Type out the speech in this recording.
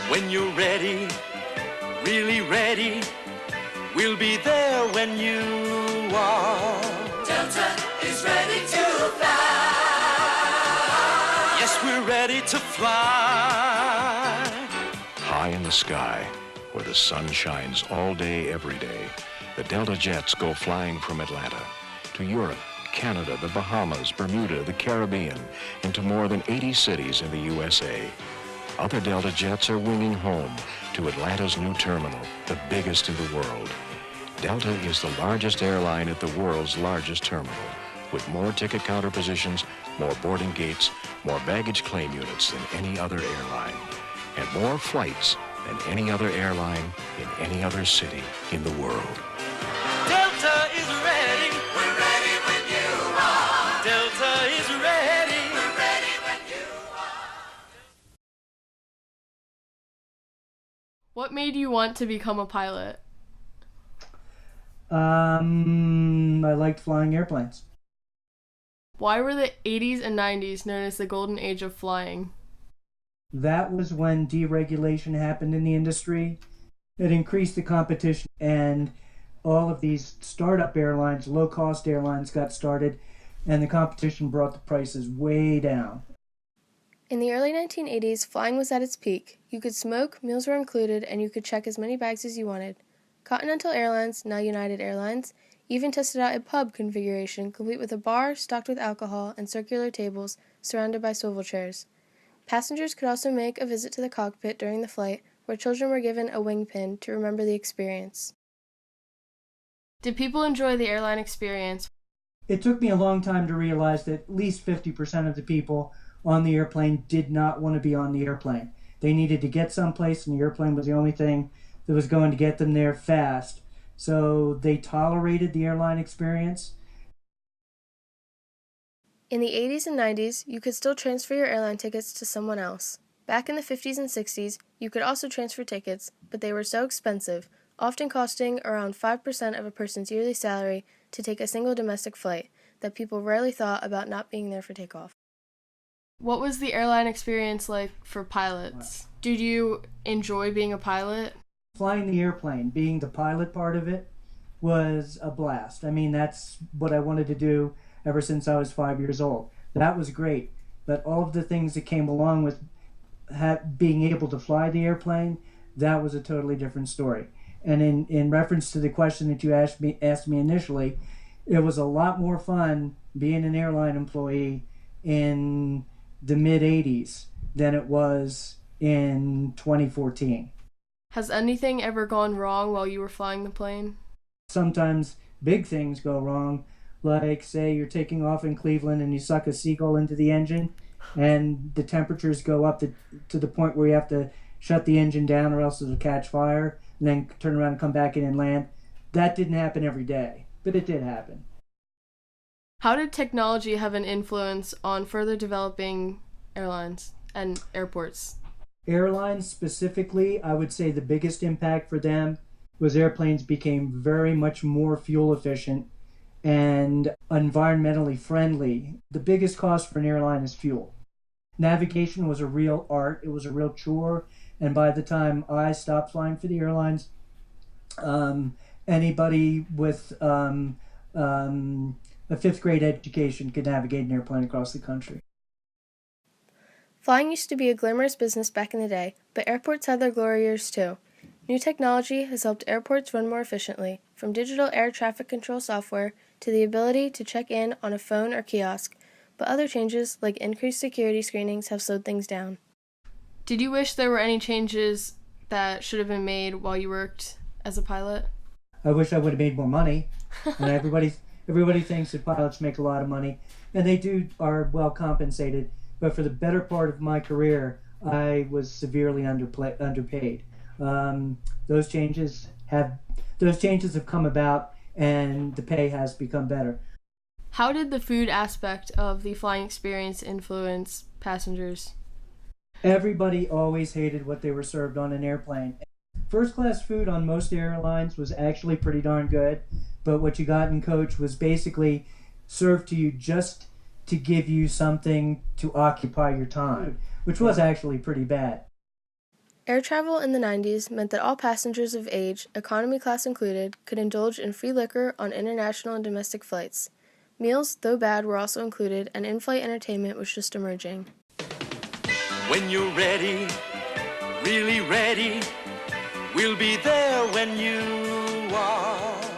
When you're ready, really ready, we'll be there when you are. Delta is ready to fly. Yes, we're ready to fly. High in the sky, where the sun shines all day, every day, the Delta jets go flying from Atlanta to Europe, Canada, the Bahamas, Bermuda, the Caribbean, and to more than 80 cities in the USA. Other Delta jets are winging home to Atlanta's new terminal, the biggest in the world. Delta is the largest airline at the world's largest terminal, with more ticket counter positions, more boarding gates, more baggage claim units than any other airline, and more flights than any other airline in any other city in the world. Delta is ready. We're ready when you are. Delta is ready. We're ready when you are. What made you want to become a pilot? I liked flying airplanes. Why were the 80s and 90s known as the golden age of flying? That was when deregulation happened in the industry. It increased the competition, and all of these startup airlines, low-cost airlines, got started, and the competition brought the prices way down. In the early 1980s, flying was at its peak. You could smoke, meals were included, and you could check as many bags as you wanted. Continental Airlines, now United Airlines, even tested out a pub configuration complete with a bar stocked with alcohol and circular tables surrounded by swivel chairs. Passengers could also make a visit to the cockpit during the flight, where children were given a wing pin to remember the experience. Did people enjoy the airline experience? It took me a long time to realize that at least 50% of the people on the airplane did not want to be on the airplane. They needed to get someplace, and the airplane was the only thing that was going to get them there fast. So they tolerated the airline experience. In the 80s and 90s, you could still transfer your airline tickets to someone else. Back in the 50s and 60s, you could also transfer tickets, but they were so expensive, often costing around 5% of a person's yearly salary to take a single domestic flight, that people rarely thought about not being there for takeoff. What was the airline experience like for pilots? Did you enjoy being a pilot? Flying the airplane, being the pilot part of it, was a blast. I mean, that's what I wanted to do ever since I was 5 years old. That was great. But all of the things that came along with being able to fly the airplane, that was a totally different story. And in reference to the question that you asked me initially, it was a lot more fun being an airline employee in the mid-'80s than it was in 2014. Has anything ever gone wrong while you were flying the plane? Sometimes big things go wrong, like say you're taking off in Cleveland and you suck a seagull into the engine and the temperatures go up to the point where you have to shut the engine down or else it'll catch fire, and then turn around and come back in and land. That didn't happen every day, but it did happen. How did technology have an influence on further developing airlines and airports? Airlines specifically, I would say the biggest impact for them was airplanes became very much more fuel efficient and environmentally friendly. The biggest cost for an airline is fuel. Navigation was a real art, it was a real chore, and by the time I stopped flying for the airlines, anybody with a fifth grade education could navigate an airplane across the country. Flying used to be a glamorous business back in the day, but airports had their glory years too. New technology has helped airports run more efficiently, from digital air traffic control software to the ability to check in on a phone or kiosk, but other changes, like increased security screenings, have slowed things down. Did you wish there were any changes that should have been made while you worked as a pilot? I wish I would have made more money. And everybody thinks that pilots make a lot of money, and they are well compensated. But for the better part of my career, I was severely underpaid. Those changes have come about, and the pay has become better. How did the food aspect of the flying experience influence passengers? Everybody always hated what they were served on an airplane. First class food on most airlines was actually pretty darn good, but what you got in coach was basically served to you just to give you something to occupy your time, which was actually pretty bad. Air travel in the 90s meant that all passengers of age, economy class included, could indulge in free liquor on international and domestic flights. Meals, though bad, were also included, and in-flight entertainment was just emerging. When you're ready, really ready, we'll be there when you are.